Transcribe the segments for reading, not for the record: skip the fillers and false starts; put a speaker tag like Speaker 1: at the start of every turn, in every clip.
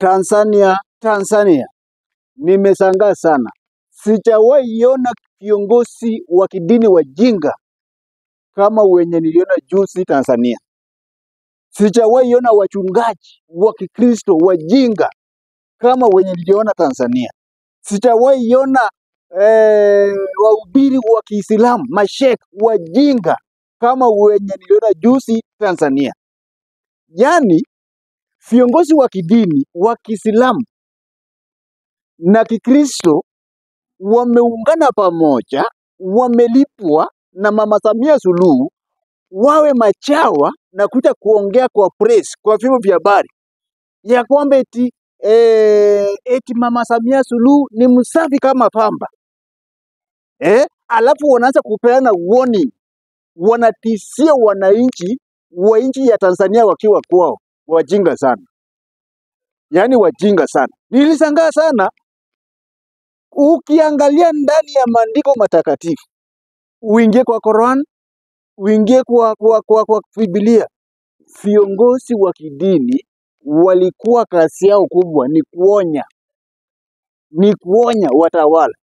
Speaker 1: Tanzania, nimeshangaa sana. Sijawahi ona viongozi wa kidini wajinga kama wenye niliona juzi Tanzania. Sijawahi ona wachungaji wa Kikristo wajinga kama wenye niliona Tanzania. Sijawahi ona wahubiri wa Kiislamu, mashekh wajinga kama wenye niliona juzi Tanzania. Yaani viongozi wa kidini wa Kiislamu na Kikristo wameungana pamoja, wamelipwa na Mama Samia Suluhu wawe machawa na kuja kuongea kwa press, kwa vyombo vya habari ya kwamba eti Mama Samia Suluhu ni msafi kama pamba. Alafu wanaanza kupeana warning, wanatishia wananchi wa nchi ya Tanzania wakiwa kwao. Wajinga sana, yaani wajinga sana. Nilishangaa sana. Ukiangalia ndani ya maandiko matakatifu, uingie kwa Quran, uingie kwa Biblia, viongozi wa kidini walikuwa kazi yao kubwa ni kuonya watawala.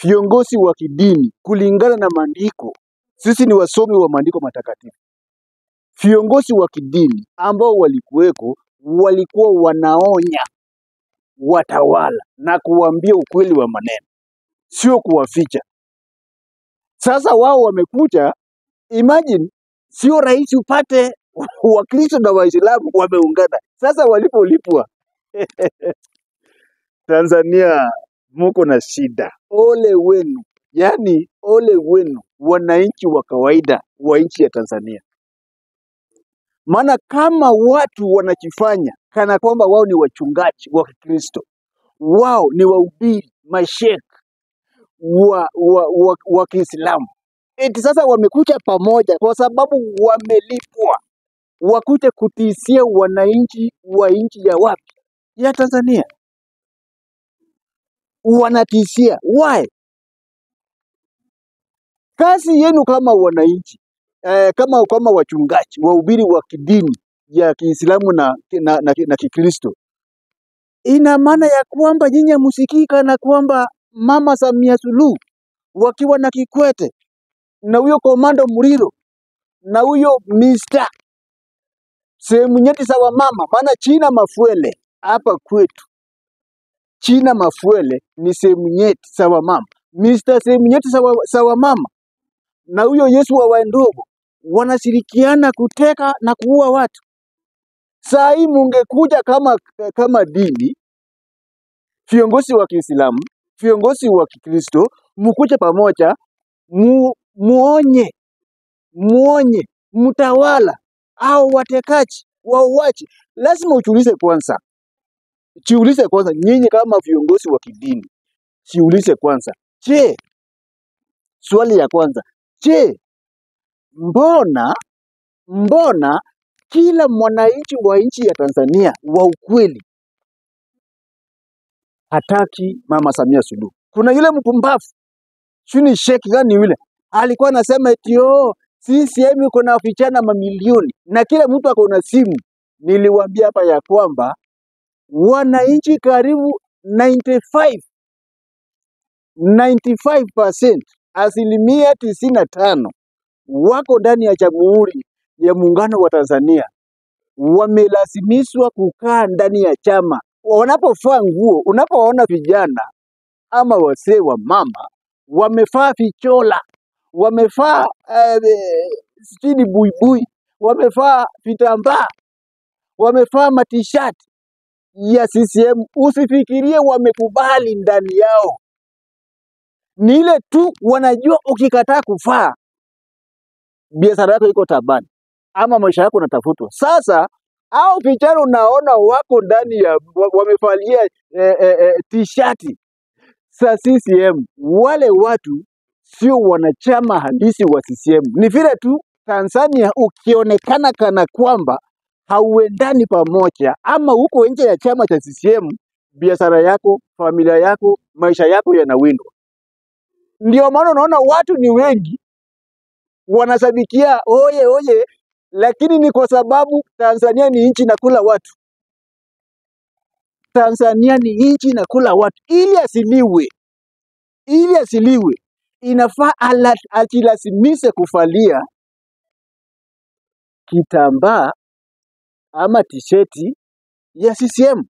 Speaker 1: Viongozi wa kidini kulingana na maandiko, sisi ni wasomi wa maandiko matakatifu. Viongozi wa kidini ambao walikuweko walikuwa wanaonya watawala na kuambia ukweli wa maneno, sio kuwaficha. Sasa wao wamekuja, imagine, sio rahisi upate Wakristo na Waislamu wameungana. Sasa walipolipwa Tanzania muko na shida. Ole wenu, yaani ole wenu wananchi wa kawaida wa nchi ya Tanzania. Maana kama watu wanajifanya kana kwamba wao ni wachungaji wa Kristo, wao ni wahubiri, mashekh wa Kiislamu, eti sasa wamekuja pamoja kwa sababu wamelipwa wakuje kutishia wananchi wa nchi ya wapi? Ya Tanzania. Wanatishia. Why? Kazi yenu kama wananchi, kama wachungaji, wahubiri wa kidini ya Kiislamu na Kikristo, ina maana ya kwamba nyinyi msikika na kwamba Mama Samia Suluhu wakiwa na Kikwete na huyo Komando Muriro na huyo Mr. sehemu nyeti sawa mama, maana China Mafuele hapa kwetu, China Mafuele ni sehemu nyeti sawa mama, Mr. sehemu nyeti sawa mama na huyo Yesu wa Waendogo wanashirikiana kuteka na kuua watu. Saa hii mungekuja kama dini, viongozi wa Kiislamu, viongozi wa Kikristo, mkuje pamoja, muonye mtawala au watekaji, wauaji. Lazima ujiulize kwanza. Jiulize kwanza, nyinyi kama viongozi wa kidini. Jiulize kwanza. Swali ya kwanza. Mbona kila mwananchi wa nchi ya Tanzania wa ukweli hataki Mama Samia Suluhu? Kuna yule mpumbavu, shuni Sheikh gani yule, alikuwa anasema eti CCM kuna vijana mamilioni na kila mtu ako na simu. Niliwaambia hapa ya kwamba wananchi karibu 95%, asilimia 95 wako ndani ya Jamhuri ya Muungano wa Tanzania wamelazimishwa kukaa ndani ya chama. Wanapofaa nguo, unapoona vijana ama wazee wa mama wamefaa vichola, wamefaa sijui buibui, wamefaa vitambaa, wamefaa matishati ya CCM, usifikirie wamekubali ndani yao. Ni ile tu wanajua ukikataa kufaa, biashara yako iko tabani ama maisha yako natafutwa. Sasa hao vijana unaona wako ndani ya wamevalia t-shati za CCM. Wale watu sio wanachama halisi wa CCM. Ni vile tu Tanzania ukionekana kana kwamba hauendani pamoja ama uko nje ya chama cha CCM, biashara yako, familia yako, maisha yako yanawindwa. Ndio maana unaona watu ni wengi wanasabikia oye, lakini ni kwa sababu Tanzania ni nchi nakula watu. Tanzania ni nchi inakula watu. Ili asiliwe inafaa ajilazimishe kuvalia kitambaa ama tisheti ya CCM.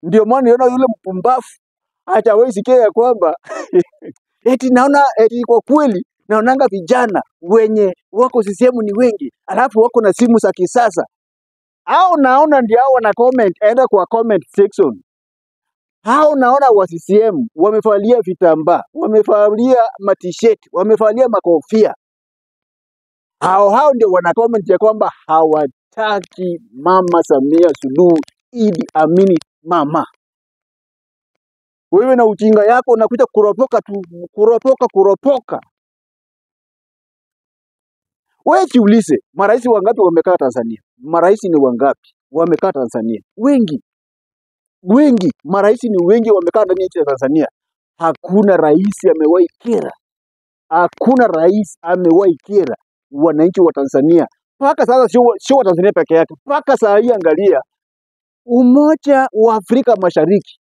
Speaker 1: Ndio maana niona yule mpumbavu hajawahi sikia ya kwamba eti kwa kweli naonanga vijana wenye wako CCM ni wengi, alafu wako na simu za kisasa. Hao naona ndio hao wana comment, enda kwa comment section. Hao naona wa CCM wamevalia vitambaa, wamevalia matisheti, wamevalia makofia. Hao ndio wana comment ya kwamba hawataki Mama Samia Suluhu Idi Amini mama. Wewe na ujinga yako unakuja kuropoka tu, kuropoka. Wewe jiulize, marais wangapi wamekaa Tanzania? Marais ni wangapi wamekaa Tanzania? Wengi. Marais ni wengi wamekaa ndani ya Tanzania. Hakuna rais amewahi kera. Hakuna rais amewahi kera wananchi wa Tanzania. Paka sasa sio wa Tanzania peke yake. Paka saa hii angalia Umoja wa Afrika Mashariki.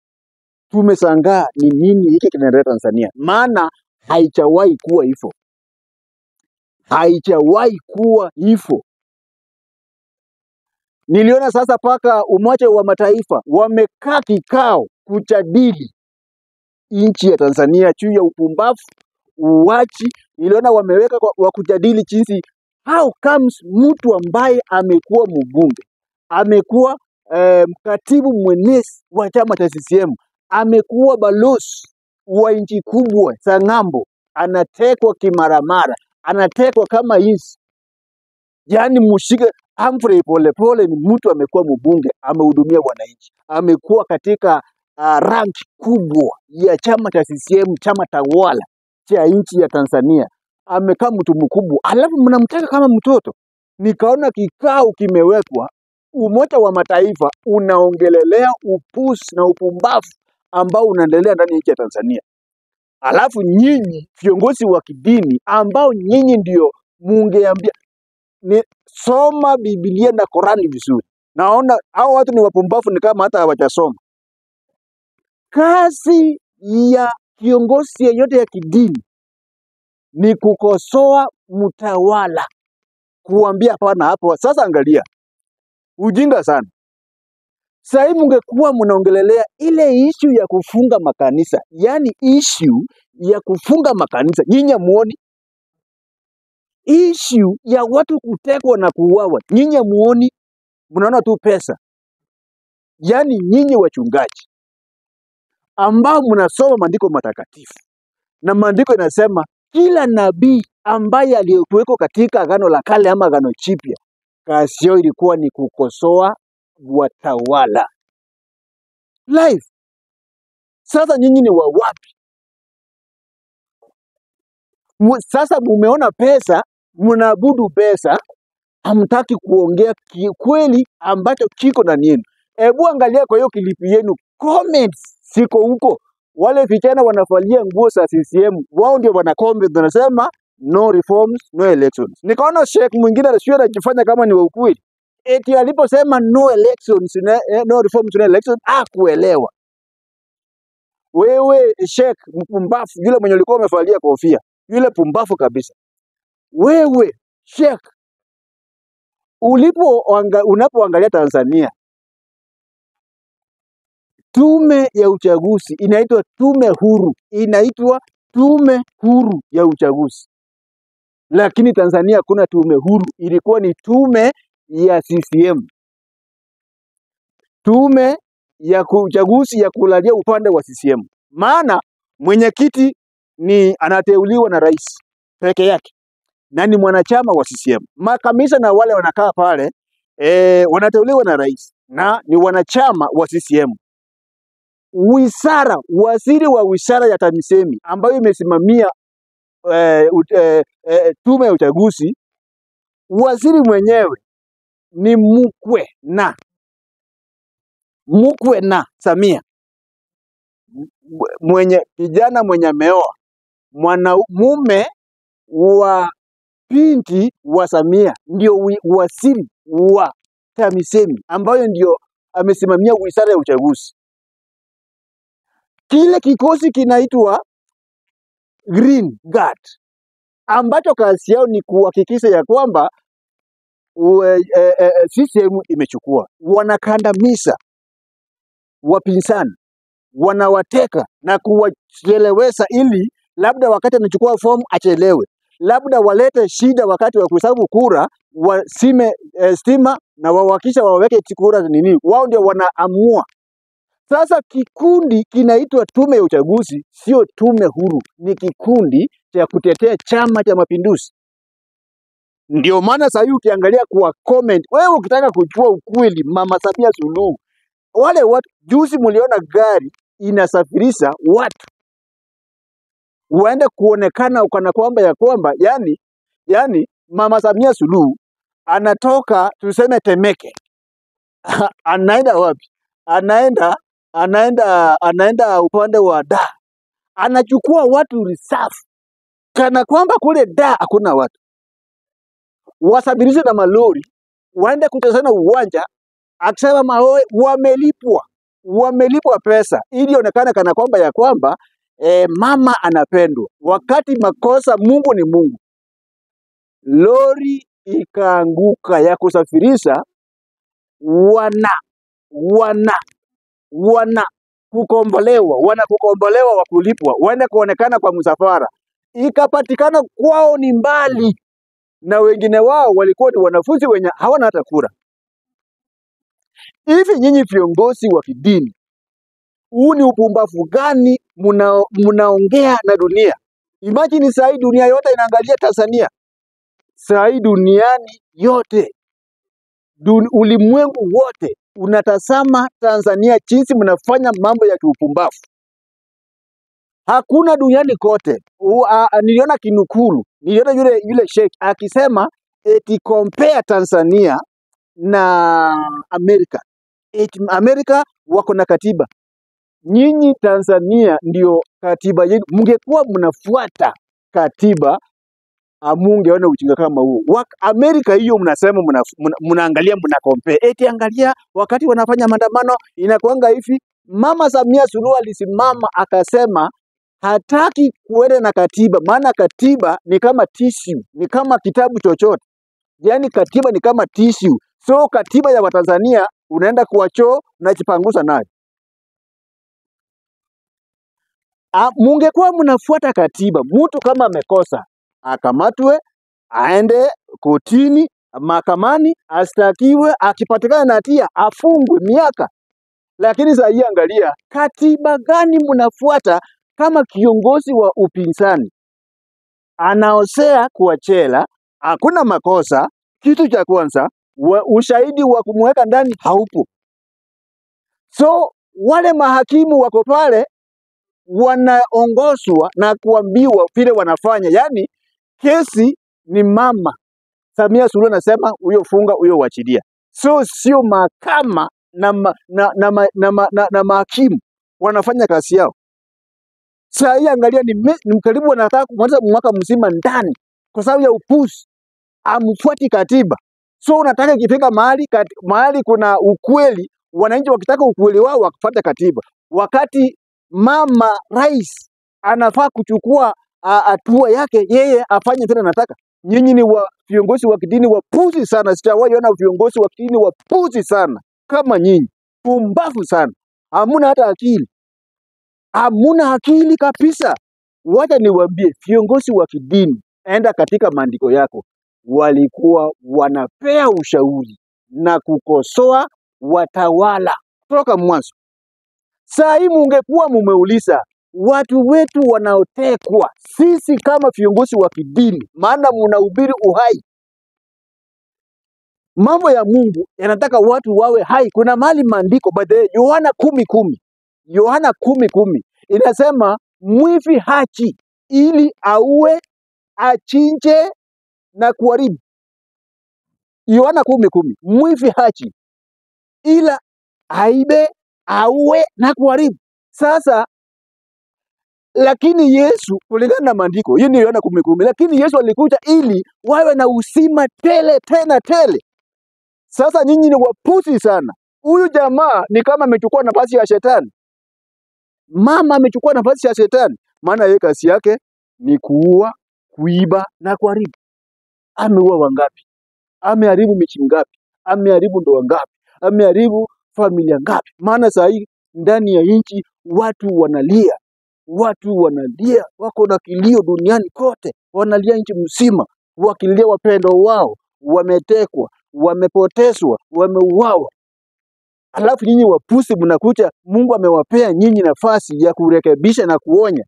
Speaker 1: Tumesangaa ni nini hiki kinaendelea Tanzania? Maana haijawahi kuwa hivyo. Haijawahi kuwa hivyo. Niliona sasa paka Umoja wa Mataifa wamekaa kikao kujadili nchi ya Tanzania juu ya upumbavu, uwachi. Niliona wameweka wa kujadili jinsi how comes mtu ambaye amekuwa mbunge, amekuwa katibu mwenezi wa chama cha CCM, amekuwa balozi wa nchi kubwa za ng'ambo, anatekwa kimaramara, anatekwa kama hizi. Yaani mshike Humphrey Polepole ni mtu amekuwa mbunge, amehudumia wananchi, amekuwa katika rank kubwa ya chama cha CCM, chama tawala cha nchi ya Tanzania. Amekaa mtu mkubwa, alafu mnamtaka kama mtoto. Nikaona kikao kimewekwa, Umoja wa Mataifa unaongelelea upuzi na upumbavu ambao unaendelea ndani ya nchi ya Tanzania. Alafu nyinyi viongozi wa kidini ambao nyinyi ndio mungeambia ni soma Biblia na Korani vizuri. Naona hao watu ni wapumbavu, ni kama hata hawajasoma. Kazi ya kiongozi yeyote ya kidini ni kukosoa mtawala, kuambia hapana hapo. Sasa angalia ujinga sana. Sasa mungekuwa mnaongelelea ile issue ya kufunga makanisa, yani issue ya kufunga makanisa, nyinyi muone. Issue ya watu kutekwa na kuuawa, nyinyi muone, mnaona tu pesa. Yani nyinyi wachungaji ambao mnasoma maandiko matakatifu, na maandiko inasema kila nabii ambaye aliyekuweko katika Agano la Kale ama Agano Jipya, kazi yao ilikuwa ni kukosoa watawala. Life. Sasa nyinyi ni wa wapi? Sasa mumeona pesa, mnaabudu pesa, hamtaki kuongea kweli ambacho kiko ndani yenu. Hebu angalia kwa hiyo kilipi yenu, comments siko huko. Wale vijana wanafalia nguo za CCM, wao ndio wana comment, wanasema no reforms, no elections. Nikaona Sheikh mwingine anajifanya kama ni wa ukweli. Eti aliposema no elections, no reforms, no elections, hakuelewa. Wewe Sheikh mpumbavu, yule mwenye ulikuwa umevalia kofia, yule pumbavu kabisa. Wewe Sheikh, unapoangalia Tanzania, tume ya uchaguzi inaitwa tume huru, ya uchaguzi. Lakini Tanzania kuna tume huru, ilikuwa ni tume ya CCM. Tume ya uchaguzi ya kulalia upande wa CCM. Maana mwenyekiti ni anateuliwa na rais peke yake, na ni mwanachama wa CCM. Makamisa na wale wanakaa pale wanateuliwa na rais na ni wanachama wa CCM. Waziri wa wizara ya TAMISEMI ambayo imesimamia tume ya uchaguzi, waziri mwenyewe ni mkwe na Samia, kijana mwenye ameoa mwanamume wa binti wa Samia, ndio waziri wa TAMISEMI ambayo ndio amesimamia wizara ya uchaguzi. Kile kikosi kinaitwa Green Guard, ambacho kazi yao ni kuhakikisha ya kwamba CCM imechukua. Wanakandamiza wapinzani, wanawateka na kuwachelewesha, ili labda wakati anachukua fomu achelewe, labda walete shida wakati wa kuhesabu kura, wasime stima na wawakisha waweke kura nini, wao ndio wanaamua. Sasa kikundi kinaitwa tume ya uchaguzi, sio tume huru, ni kikundi cha kutetea Chama cha Mapinduzi. Ndio maana sasa hivi ukiangalia kwa comment, wewe ukitaka kujua ukweli, Mama Samia Suluhu, wale watu juzi mliona gari inasafirisha watu waende kuonekana ukana kwamba ya kwamba yani Mama Samia Suluhu anatoka tuseme Temeke anaenda wapi? Anaenda upande wa Dar, anachukua watu reserve, kana kwamba kule Dar hakuna watu, wasafirishe na malori waende kutazana uwanja, akisema mawe wamelipwa pesa ili ionekane kana kwamba ya kwamba mama anapendwa, wakati makosa Mungu ni Mungu. Lori ikaanguka ya kusafirisha wana kukombolewa wa kulipwa waende kuonekana kwa msafara, ikapatikana kwao ni mbali, na wengine wao walikuwa ni wanafunzi wenye hawana hata kura. Hivi nyinyi viongozi wa kidini, huu ni upumbavu gani mnaongea na dunia? Imagine saa hii dunia yote inaangalia Tanzania. Saa hii duniani yote, ulimwengu wote unatazama Tanzania jinsi mnafanya mambo ya kiupumbavu. Hakuna duniani kote. Niliona kinukulu, niliona yule sheikh akisema eti compare Tanzania na Amerika. Eti Amerika wako na katiba, nyinyi Tanzania ndio katiba yenu. Mngekuwa mnafuata katiba, amungeona ujinga kama huo. Amerika hiyo mnasema mnaangalia mna compare. Eti angalia wakati wanafanya maandamano inakuanga hivi. Mama Samia Suluhu alisimama akasema hataki kuenda na katiba, maana katiba ni kama tissue, ni kama kitabu chochote. Yaani katiba ni kama tissue. So katiba ya Watanzania unaenda kwa choo unajipangusa nayo. Mungekuwa mnafuata katiba, mtu kama amekosa akamatwe, aende kotini, mahakamani, astakiwe, akipatikana na hatia afungwe miaka. Lakini sasa hii angalia, katiba gani mnafuata? Kama kiongozi wa upinzani anaosea kwa chela, hakuna makosa, kitu cha kwanza ushahidi wa kumweka ndani haupo. So wale mahakimu wako pale wanaongozwa na kuambiwa vile wanafanya. Yani kesi ni Mama Samia Suluhu anasema huyo funga, huyo wachilia. So sio mahakama na mahakimu wanafanya kazi yao. Sasa hii angalia, ni karibu wanataka kumaliza mwaka mzima ndani kwa sababu ya upuzi, amfuati katiba. So unataka ikifika mahali kuna ukweli, wananchi wakitaka ukweli wao wakufuata katiba, wakati mama rais anafaa kuchukua hatua yake, yeye afanye vile anataka. Nyinyi ni viongozi wa kidini wapuzi sana. Sijawahi ona viongozi wa kidini wapuzi sana kama nyinyi. Pumbavu sana, hamuna hata akili, hamuna akili kabisa. Wacha niwaambie viongozi wa kidini, enda katika maandiko yako, walikuwa wanapea ushauri na kukosoa watawala kutoka mwanzo. Saa hii mungekuwa mumeuliza watu wetu wanaotekwa, sisi kama viongozi wa kidini, maana mnahubiri uhai. Mambo ya Mungu yanataka watu wawe hai. Kuna mahali maandiko baadaye, Yohana 10:10, Yohana 10:10 inasema mwivi haji ili auwe, achinje na kuharibu. Yohana 10:10, mwivi haji ila aibe, auwe na kuharibu. Sasa lakini Yesu kulingana na maandiko, hiyo ni Yohana 10:10, lakini Yesu alikuja ili wawe na uzima tele tena tele. Sasa nyinyi ni wapuzi sana. Huyu jamaa ni kama amechukua nafasi ya shetani. Mama amechukua nafasi ya shetani, maana yeye kazi yake ni kuua, kuiba na kuharibu. Ameua wangapi? Ameharibu michi ngapi? Ameharibu ndoa ngapi? Ameharibu familia ngapi? Maana saa hii ndani ya nchi watu wanalia, wako na kilio duniani kote, wanalia nchi mzima, wakilia wapendo wao, wametekwa, wamepotezwa, wameuawa. Alafu nyinyi wapusi mnakuja, Mungu amewapea nyinyi nafasi ya kurekebisha na kuonya.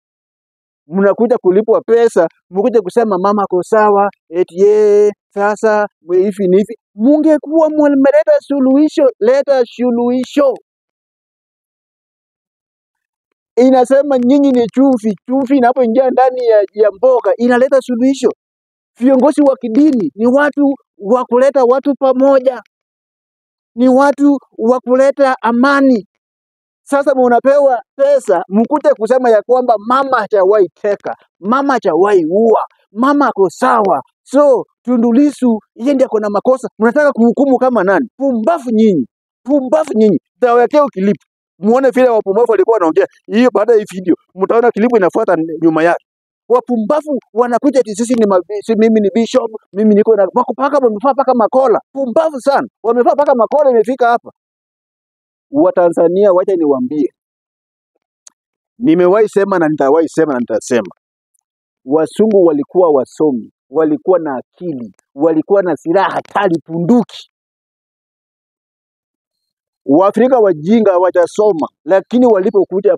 Speaker 1: Mnakuja kulipwa pesa, mnakuja kusema mama ako sawa, eti sasa hivi ni hivi. Mungekuwa mmeleta suluhisho, leta suluhisho. Inasema nyinyi ni chumvi, chumvi inapoingia ndani ya mboga inaleta suluhisho. Viongozi wa kidini ni watu wa kuleta watu pamoja, ni watu wa kuleta amani. Sasa mnapewa pesa, mkute kusema ya kwamba mama hajawahi teka, mama hajawahi ua, mama ako sawa. So Tundu Lissu yeye ndiye ako na makosa. Mnataka kuhukumu kama nani? Pumbafu nyinyi. Pumbafu nyinyi. Tawekea kilipu. Muone vile wapumbafu walikuwa wanaongea. Hiyo baada ya video, mtaona kilipu inafuata nyuma yake. Wapumbafu wanakuja eti sisi mimi ni bishop, mimi niko na wamefaa paka makola. Pumbafu sana. Wamefaa paka makola imefika hapa. Watanzania, wacha niwaambie. Nimewahi sema na nitawahi sema na nitasema. Wasungu walikuwa wasomi, walikuwa na akili, walikuwa na silaha hatari, bunduki. Waafrika wajinga hawajasoma, lakini walipokuja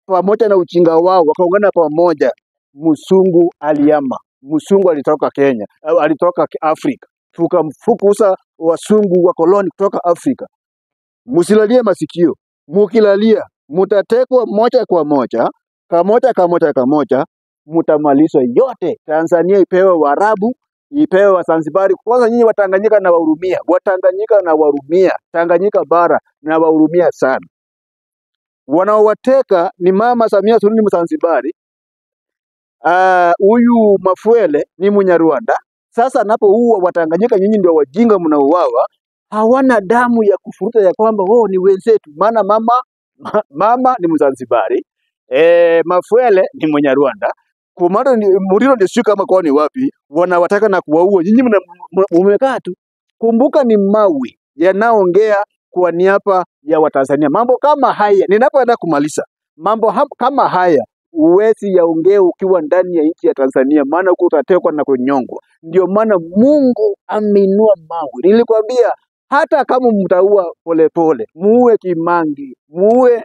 Speaker 1: pamoja na ujinga wao, wakaungana pamoja, msungu aliama. Msungu alitoka Kenya, alitoka Afrika. Tukamfukuza wasungu wa koloni kutoka Afrika. Musilalie masikio. Mukilalia mutatekwa moja kwa moja, kamoja, mutamalizwa yote. Tanzania ipewe Waarabu, ipewe Wazanzibari. Kwanza nyinyi Watanganyika na wahurumia, Tanganyika bara na wahurumia sana. Wanaowateka ni Mama Samia Suluhu, ni Mzanzibari. Huyu Mafuele ni Munyarwanda. Sasa anapoua Watanganyika, nyinyi ndio wajinga mnauawa. Hawana damu ya kufuruta ya kwamba ni wenzetu. Maana mama ni Mzanzibari, Mafuele ni Munyarwanda, Komando ni Muriro, ndio sio kama kwao ni wapi, wanawataka na kuwaua. Nyinyi mmekaa tu. Kumbuka ni mawi yanaongea kwa niaba ya Watanzania. Mambo kama haya ninapoenda kumaliza, mambo kama haya uwezi yaongea ukiwa ndani ya nchi ya Tanzania, maana huko utatekwa na kunyongwa. Ndio maana Mungu ameinua mawe. Nilikwambia hata kama mtaua polepole, muue Kimangi, muue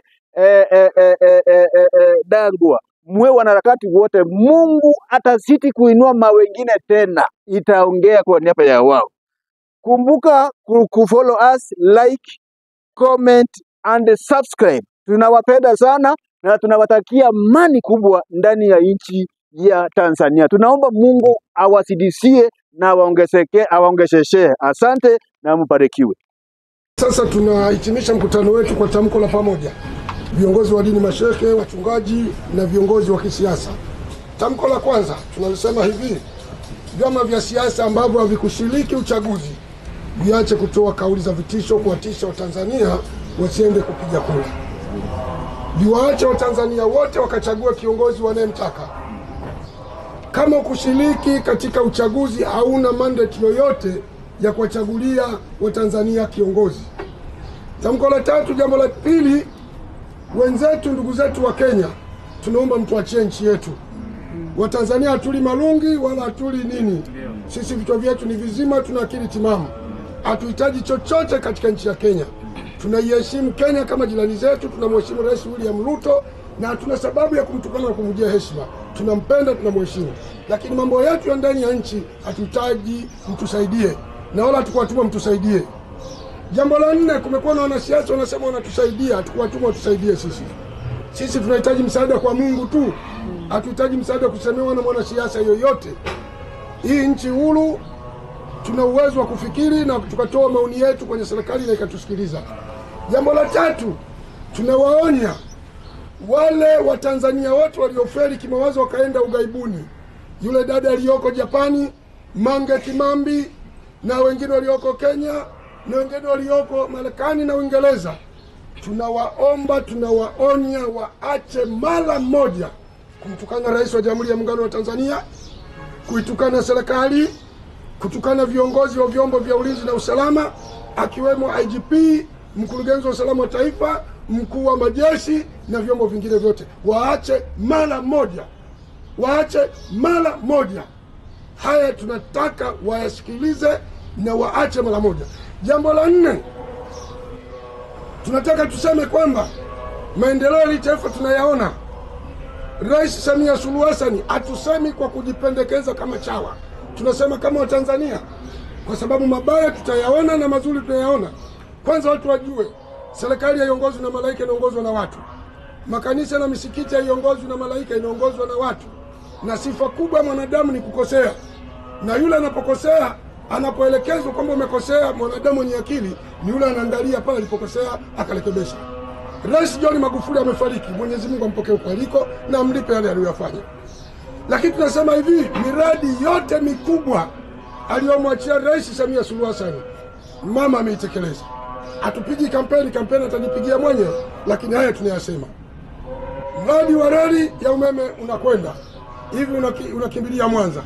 Speaker 1: Dangwa, muue wanaharakati wote, Mungu atazidi kuinua mawe wengine tena, itaongea kwa niaba ya wao. Kumbuka kufollow us, like, comment and subscribe. Tunawapenda sana na tunawatakia amani kubwa ndani ya nchi ya Tanzania. Tunaomba Mungu awasidisie na awaongezeshe. Asante na mbarikiwe.
Speaker 2: Sasa tunahitimisha mkutano wetu kwa tamko la pamoja. Viongozi wa dini, mashehe, wachungaji na viongozi wa kisiasa. Tamko la kwanza tunalisema hivi: vyama vya siasa ambavyo havikushiriki uchaguzi viache kutoa kauli za vitisho kuwatisha Watanzania wasiende kupiga kura. Viwaache Watanzania wote wakachagua kiongozi wanayemtaka. Kama kushiriki katika uchaguzi hauna mandate yoyote ya kuwachagulia Watanzania kiongozi. Tamko la tatu, jambo la pili, wenzetu, ndugu zetu wa Kenya, tunaomba mtuachie nchi yetu. Watanzania hatuli malungi wala hatuli nini. Sisi vichwa vyetu ni vizima, tuna akili timamu. Hatuhitaji chochote katika nchi ya Kenya. Tunaiheshimu Kenya kama jirani zetu, tunamheshimu Rais William Ruto na hatuna sababu ya kumtukana na kumjia heshima. Tunampenda, tunamheshimu. Lakini mambo yetu ya ndani ya nchi hatuhitaji mtusaidie, na wala hatukuwatuma mtusaidie. Jambo la nne, kumekuwa na wanasiasa wanasema wanatusaidia, hatukuwatuma watusaidie sisi. Sisi tunahitaji msaada kwa Mungu tu. Hatuhitaji msaada kusemewa na mwanasiasa yoyote. Hii nchi huru, tuna uwezo wa kufikiri na tukatoa maoni yetu kwenye serikali na ikatusikiliza. Jambo la tatu, tunawaonya wale Watanzania wote waliofeli kimawazo wakaenda ugaibuni. Yule dada aliyoko Japani, Mange Kimambi, na wengine walioko Kenya, na wengine walioko Marekani na Uingereza, tunawaomba, tunawaonya waache mara moja kumtukana Rais wa Jamhuri ya Muungano wa Tanzania, kuitukana serikali, kutukana viongozi wa vyombo vya ulinzi na usalama akiwemo IGP, mkurugenzi wa usalama wa taifa, mkuu wa majeshi na vyombo vingine vyote. Waache mara moja, waache mara moja. Haya tunataka wayasikilize na waache mara moja. Jambo la 4, tunataka tuseme kwamba maendeleo ya taifa tunayaona. Rais Samia Suluhu Hassan hatusemi kwa kujipendekeza kama chawa, tunasema kama Watanzania, kwa sababu mabaya tutayaona na mazuri tunayaona. Kwanza watu wajue serikali haiongozwi na malaika, inaongozwa na watu. Makanisa na misikiti haiongozwi na malaika, inaongozwa na watu. Na sifa kubwa ya mwanadamu ni kukosea, na yule anapokosea, anapoelekezwa kwamba umekosea, mwanadamu mwenye akili ni yule anaangalia pale alipokosea akarekebisha. Rais John Magufuli amefariki, Mwenyezi Mungu ampokee huko aliko na amlipe yale aliyofanya. Lakini tunasema hivi, miradi yote mikubwa aliyomwachia Rais Samia Suluhu Hassan mama ameitekeleza. Atupigi kampeni atajipigia mwenyewe, lakini haya tunayasema. Mradi wa reli ya umeme unakwenda hivi, unakimbilia Mwanza.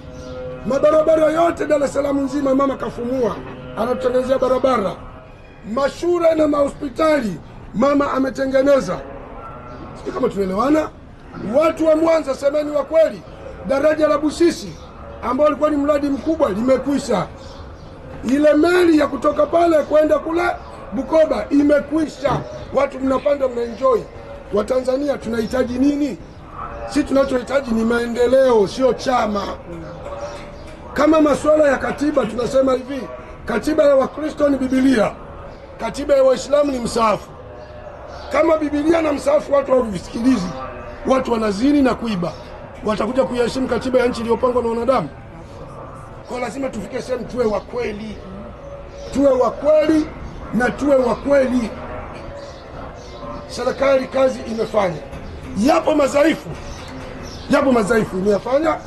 Speaker 2: Mabarabara yote Dar es Salaam nzima mama kafumua, anatutengenezea barabara. Mashule na mahospitali mama ametengeneza. Sio kama tunaelewana? Watu wa Mwanza, semeni wa kweli, daraja la Busisi ambao lilikuwa ni mradi mkubwa limekwisha. Ile meli ya kutoka pale kwenda kule Bukoba imekwisha. Watu mnapanda, mnaenjoy. Watanzania tunahitaji nini? Si tunachohitaji ni maendeleo, sio chama. Kama masuala ya katiba tunasema hivi, katiba ya Wakristo ni Biblia, katiba ya Waislamu ni msaafu. Kama Biblia na msaafu watu hawavisikilizi, watu wanazini na kuiba, watakuja kuiheshimu katiba ya nchi iliyopangwa na wanadamu? Kwa lazima tufike sehemu tuwe wa kweli, tuwe wa kweli na tuwe wa kweli. Serikali kazi imefanya, yapo madhaifu imeyafanya,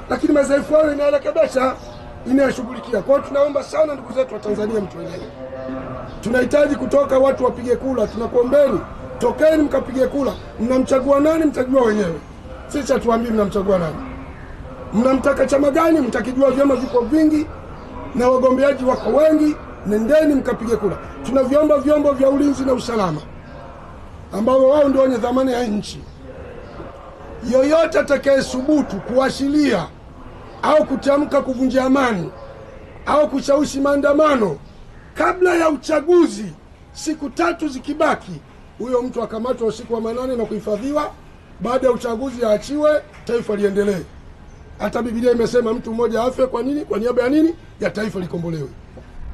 Speaker 2: lakini madhaifu hayo inaelekebesha, inayashughulikia. Kwa hiyo tunaomba sana ndugu zetu wa Tanzania, mtuelewe. Tunahitaji kutoka watu wapige kula, tunakuombeni tokeni mkapige kula. Mnamchagua nani mtajua wenyewe, sisi hatuambii mnamchagua nani. Mnamtaka chama gani mtakijua, vyama viko vingi na wagombeaji wako wengi. Nendeni mkapige kula. Tunaviomba vyombo vya ulinzi na usalama ambao wao ndio wenye dhamana ya nchi. Yoyote atakayesubutu kuashiria au kutamka kuvunja amani au kushawishi maandamano kabla ya uchaguzi, siku 3 zikibaki, huyo mtu akamatwa usiku wa manane na kuhifadhiwa. Baada ya uchaguzi aachiwe, taifa liendelee. Hata Biblia imesema mtu mmoja afe kwa nini? Kwa niaba ya nini? Ya taifa likombolewe.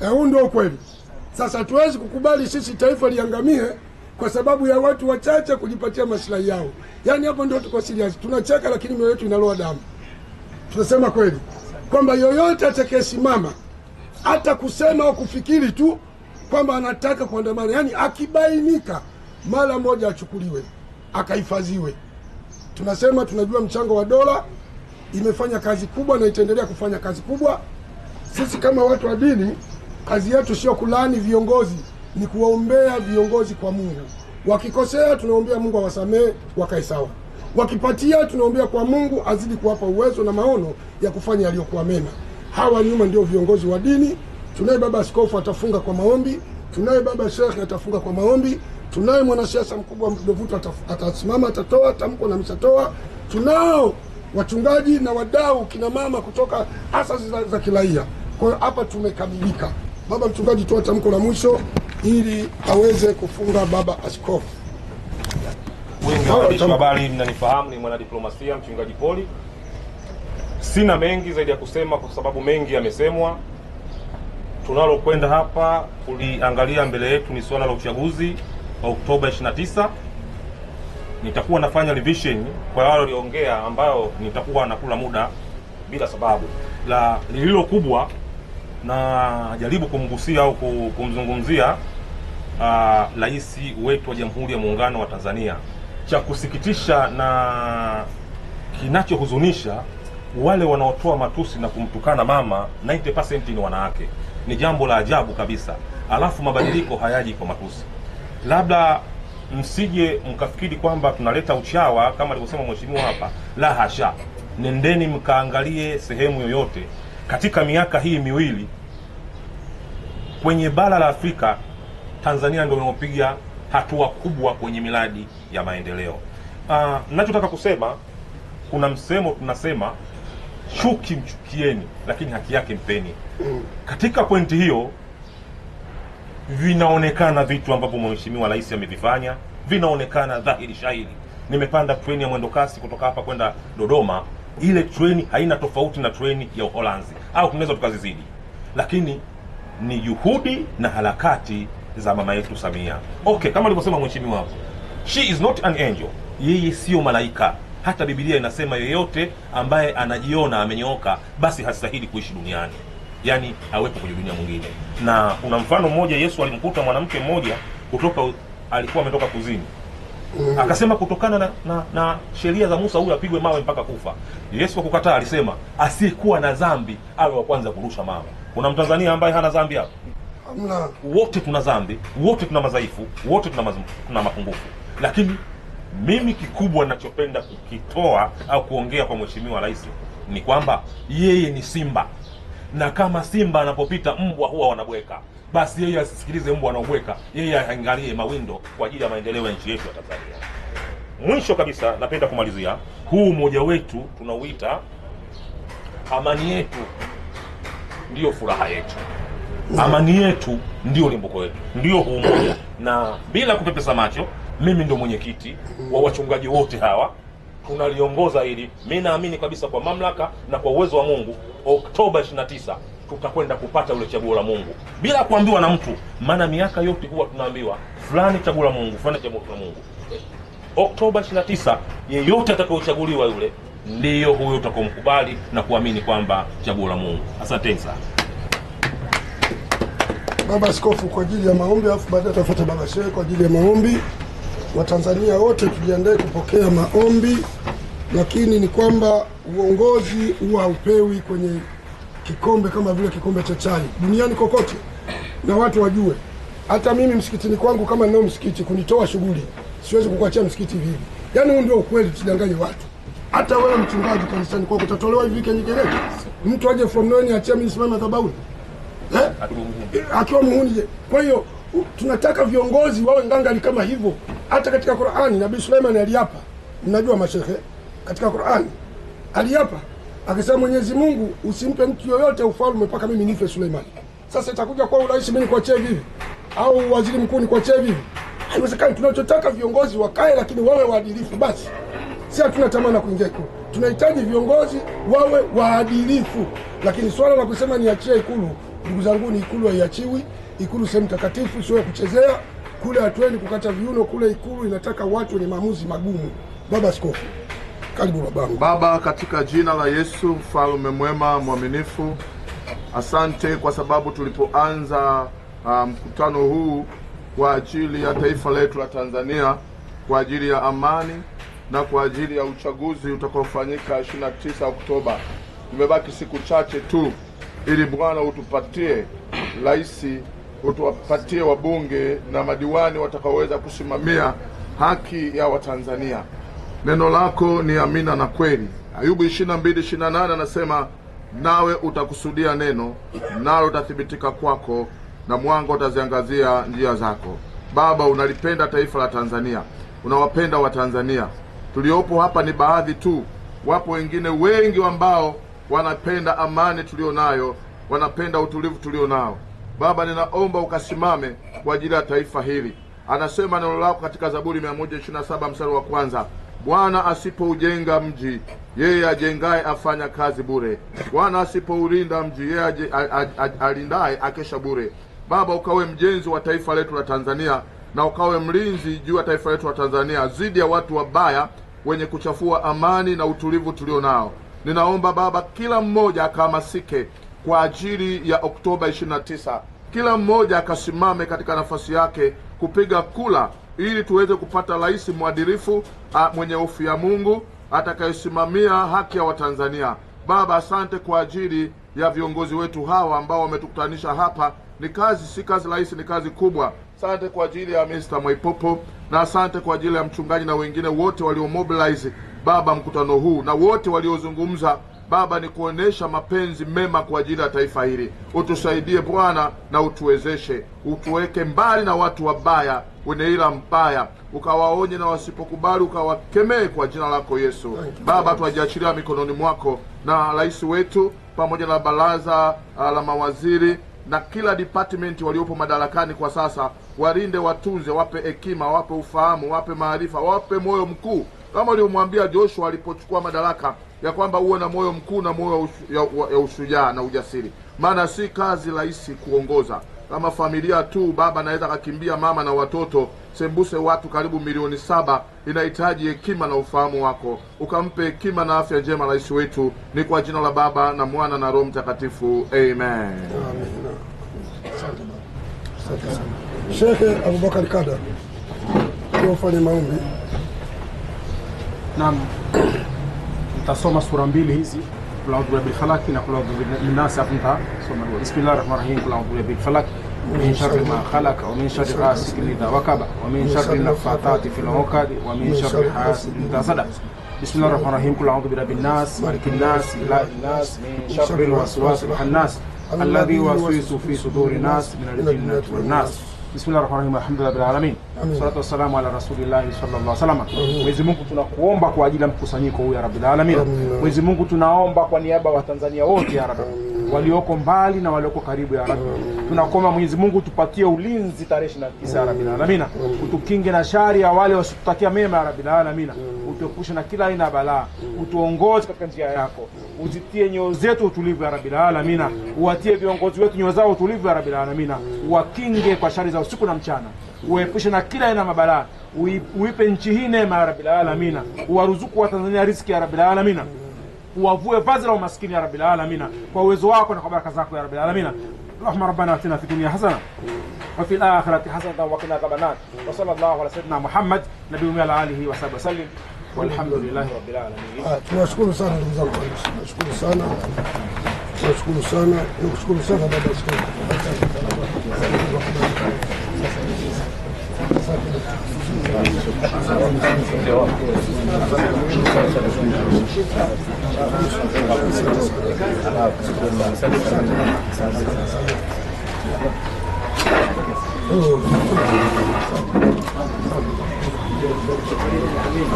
Speaker 2: Huu ndio ukweli. Sasa hatuwezi kukubali sisi taifa liangamie kwa sababu ya watu wachache kujipatia maslahi yao. Yaani hapo ndio tuko serious. Tunacheka lakini mioyo yetu inaloa damu. Tunasema kweli kwamba yoyote atakayesimama hata kusema au kufikiri tu kwamba anataka kuandamana, yani akibainika, mara moja achukuliwe, akahifadhiwe. Tunasema tunajua mchango wa dola imefanya kazi kubwa na itaendelea kufanya kazi kubwa. Sisi kama watu wa dini, kazi yetu sio kulaani viongozi, ni kuwaombea viongozi kwa Mungu. Wakikosea tunaombea Mungu awasamehe wakae sawa. Wakipatia tunaombea kwa Mungu azidi kuwapa uwezo na maono ya kufanya yaliyokuwa mema. Hawa nyuma ndio viongozi wa dini. Tunaye baba askofu atafunga kwa maombi, tunaye baba shekhe atafunga kwa maombi, tunaye mwanasiasa mkubwa Mdovuto atasimama atatoa tamko na msatoa. Tunao wachungaji na wadau kina mama kutoka asasi za kiraia. Kwa hiyo hapa tumekamilika. Baba mchungaji, toa tamko la mwisho ili aweze kufunga baba askofu.
Speaker 3: Wengi wa waandishi wa habari mnanifahamu, ni mwanadiplomasia mchungaji Poli. Sina mengi zaidi ya kusema kwa sababu mengi yamesemwa. Tunalokwenda hapa kuliangalia mbele yetu ni swala la uchaguzi wa Oktoba 29. Nitakuwa nafanya revision kwa wale waliongea ambao nitakuwa nakula muda bila sababu. La lililo kubwa na jaribu kumgusia au kumzungumzia rais wetu wa Jamhuri ya Muungano wa Tanzania. Cha kusikitisha na kinachohuzunisha, wale wanaotoa matusi na kumtukana mama 90% ni wanawake. Ni jambo la ajabu kabisa. Alafu mabadiliko hayaji kwa matusi. Labda msije mkafikiri kwamba tunaleta uchawa kama alivyosema mheshimiwa hapa. La hasha. Nendeni mkaangalie sehemu yoyote katika miaka hii miwili kwenye bara la Afrika, Tanzania ndio inayopiga hatua kubwa kwenye miradi ya maendeleo. Ninachotaka kusema, kuna msemo tunasema chuki mchukieni, lakini haki yake mpeni. Katika pointi hiyo vinaonekana vitu ambavyo mheshimiwa rais amevifanya, vinaonekana dhahiri shahiri. Nimepanda treni ya mwendo kasi kutoka hapa kwenda Dodoma. Ile treni haina tofauti na treni ya Uholanzi, au tunaweza tukazizidi, lakini ni juhudi na harakati za mama yetu Samia. Okay, kama alivyosema mheshimiwa hapo, she is not an angel. Yeye sio malaika. Hata Biblia inasema yeyote ambaye anajiona amenyooka basi hastahili kuishi duniani, yani awepo kwenye dunia mwingine. Na kuna mfano mmoja, Yesu alimkuta mwanamke mmoja alikuwa ametoka kuzini. Akasema kutokana na sheria za Musa huyu apigwe mawe mpaka kufa. Yesu kwa kukataa alisema asiyekuwa na dhambi awe wa kwanza kurusha mawe. Kuna Mtanzania ambaye hana dhambi hapo?
Speaker 2: Hamna.
Speaker 3: Wote tuna dhambi, wote tuna madhaifu, wote tuna mapungufu. Lakini mimi kikubwa ninachopenda kukitoa au kuongea kwa mheshimiwa rais ni kwamba yeye ni simba, na kama simba anapopita mbwa huwa wanabweka, basi yeye asisikilize mbwa anaobweka, yeye aangalie mawindo kwa ajili ya maendeleo ya nchi yetu ya Tanzania. Mwisho kabisa, napenda kumalizia huu umoja wetu tunauita amani yetu ndio furaha yetu. Amani yetu ndio limbuko yetu, ndio huu umoja. Na bila kupepesa macho, mimi ndio mwenyekiti wa wachungaji wote hawa, tunaliongoza hili. Mimi naamini kabisa kwa mamlaka na kwa uwezo wa Mungu, Oktoba 29 tutakwenda kupata ule chaguo la Mungu bila kuambiwa na mtu. Maana miaka yote huwa tunaambiwa fulani chaguo la Mungu, fulani chaguo la Mungu. Oktoba 29 yeyote atakayochaguliwa yule ndiyo huyo utakomkubali na kuamini kwamba chaguo la Mungu. Asanteni sana.
Speaker 2: Baba Askofu kwa ajili ya maombi, alafu baadaye tafuta Baba Shehe kwa ajili ya maombi. Watanzania wote tujiandae kupokea maombi, lakini ni kwamba uongozi huwa haupewi kwenye kikombe kama vile kikombe cha chai duniani kokote, na watu wajue. Hata mimi msikitini kwangu, kama ninao msikiti kunitoa shughuli, siwezi kukuachia msikiti hivi. Yaani huo ndio ukweli, tudanganye watu. Hata wewe mchungaji kanisani kwako utatolewa hivi kenyekereke? Mtu aje from nowhere achia mimi simama madhabahuni akiwa muhuni. Kwa hiyo tunataka viongozi wawe ngangari kama hivyo. Hata katika Qur'ani Nabii Suleiman aliapa, mnajua mashehe, katika Qur'ani aliapa akasema Mwenyezi Mungu usimpe mtu yoyote ufalme mpaka mimi nife Suleiman. Sasa itakuja kwa urais mimi kuachia hivi au waziri mkuu ni kuachia hivi? Haiwezekani. Tunachotaka viongozi wakae, lakini wawe waadilifu basi. Si hatuna tamaa kuingia Ikulu. Tunahitaji viongozi wawe waadilifu, lakini swala la kusema niachie Ikulu, ndugu zangu, ni Ikulu haiachiwi. Ikulu sehemu takatifu, sio kuchezea. Kule hatuendi kukata viuno, kule Ikulu inataka watu wenye maamuzi magumu. Baba Askofu, karibu babangu.
Speaker 4: Baba, katika jina la Yesu, mfalme mwema mwaminifu, asante kwa sababu tulipoanza mkutano huu kwa ajili ya taifa letu la Tanzania, kwa ajili ya amani na kwa ajili ya uchaguzi utakaofanyika 29 Oktoba, tumebaki siku chache tu ili Bwana utupatie rais, utupatie wabunge na madiwani watakaoweza kusimamia haki ya Watanzania. Neno lako ni amina na kweli. Ayubu 22:28 anasema nawe utakusudia neno, nalo utathibitika kwako, na mwanga utaziangazia njia zako. Baba, unalipenda taifa la Tanzania, unawapenda Watanzania. Tuliopo hapa ni baadhi tu, wapo wengine wengi ambao wanapenda amani tulionayo, wanapenda utulivu tulionao. Baba, ninaomba ukasimame kwa ajili ya taifa hili. Anasema neno lako katika Zaburi 127 mstari wa kwanza, Bwana asipoujenga mji, yeye ajengaye afanya kazi bure. Bwana asipoulinda mji, yeye alindaye akesha bure. Baba, ukawe mjenzi wa taifa letu la Tanzania, na ukawe mlinzi juu ya taifa letu la Tanzania dhidi ya watu wabaya wenye kuchafua amani na utulivu tulionao. Ninaomba Baba, kila mmoja akahamasike kwa ajili ya Oktoba 29. Kila mmoja akasimame katika nafasi yake kupiga kula, ili tuweze kupata rais mwadilifu, mwenye hofu ya Mungu, atakayesimamia haki ya Watanzania. Baba, asante kwa ajili ya viongozi wetu hawa ambao wametukutanisha hapa. Ni kazi, si kazi rahisi, ni kazi kubwa. Asante kwa ajili ya Mr. Mwaipopo, na asante kwa ajili ya mchungaji na wengine wote waliomobilize Baba mkutano huu, na wote waliozungumza Baba, ni kuonesha mapenzi mema kwa ajili ya taifa hili. Utusaidie Bwana na utuwezeshe, utuweke mbali na watu wabaya wenye ila mbaya, ukawaonye na wasipokubali ukawakemee kwa jina lako Yesu. Baba, tuajiachilia mikononi mwako, na rais wetu pamoja na baraza la mawaziri na kila department waliopo madarakani kwa sasa, walinde, watunze, wape hekima, wape ufahamu, wape maarifa, wape moyo mkuu, kama uliomwambia Joshua alipochukua madaraka, ya kwamba uwe na moyo mkuu na moyo ya ushujaa na ujasiri. Maana si kazi rahisi kuongoza. Kama familia tu baba anaweza kakimbia mama na watoto, sembuse watu karibu milioni 7, inahitaji hekima na ufahamu wako. Ukampe hekima na afya njema rais wetu, ni kwa jina la Baba na Mwana na Roho Mtakatifu. Amen.
Speaker 2: Amen. Asante baba. Asante sana. Sheikh Abubakar Kada, ufanye maombi.
Speaker 5: Naam. Tasoma sura mbili hizi, kul a'udhu birabbil falaq na kul a'udhu bin nas. Afunta soma bismillahir rahmanir rahim. Kul a'udhu birabbil falaq min sharri ma khalaq wa min sharri ghasiqin idha waqab wa min sharri nafathati fil 'uqad wa min sharri hasidin idha hasad. Bismillahir rahmanir rahim. Kul a'udhu birabbin nas malikin nas ilahin nas min sharril waswasil khannas alladhi yuwaswisu fi sudurin nas min al-jinnati wan nas. Bismillahirrahmanirrahim. Alhamdulillahil alamin. Salatu wassalamu ala rasulillahi sallallahu alaihi wasallam. Mwenyezi Mungu tunakuomba kwa ajili ya mkusanyiko huu ya Rabbil alamin. Mwenyezi Mungu tunaomba kwa niaba wa Tanzania wote ya Rabbi, walioko mbali na walioko karibu ya Rabbi. Tunakuomba Mwenyezi Mungu tupatie ulinzi tarehe 29 ya Rabbil alamin. Utukinge na shari ya wale wasitutakia mema ya Rabbil alamin. Utuepushe na kila aina ya balaa. Utuongoze katika njia yako. Uzitie nyoyo zetu utulivu ya Rabbil alamin. Uwatie viongozi wetu nyoyo zao utulivu ya Rabbil alamin. Uwakinge kwa shari za usiku na mchana. Uepushe na kila aina mabalaa. Uipe nchi hii neema ya Rabbil alamin. Uwaruzuku wa Tanzania riziki ya Rabbil alamin. Uwavue vazi la umaskini ya Rabbil alamin kwa uwezo wako na kwa baraka zako ya Rabbil alamin. Allahumma rabbana atina fid dunya hasana wa fil akhirati hasanatan wa qina adhaban nar. Wa sallallahu ala sayyidina Muhammad nabiyyi ala alihi wa sahbihi wasallam. Walhamdulillahi rabbil alamin.
Speaker 2: Tunashukuru sana ndugu zangu. Tunashukuru sana. Tunashukuru sana. Tunashukuru sana baba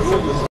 Speaker 2: Askofu.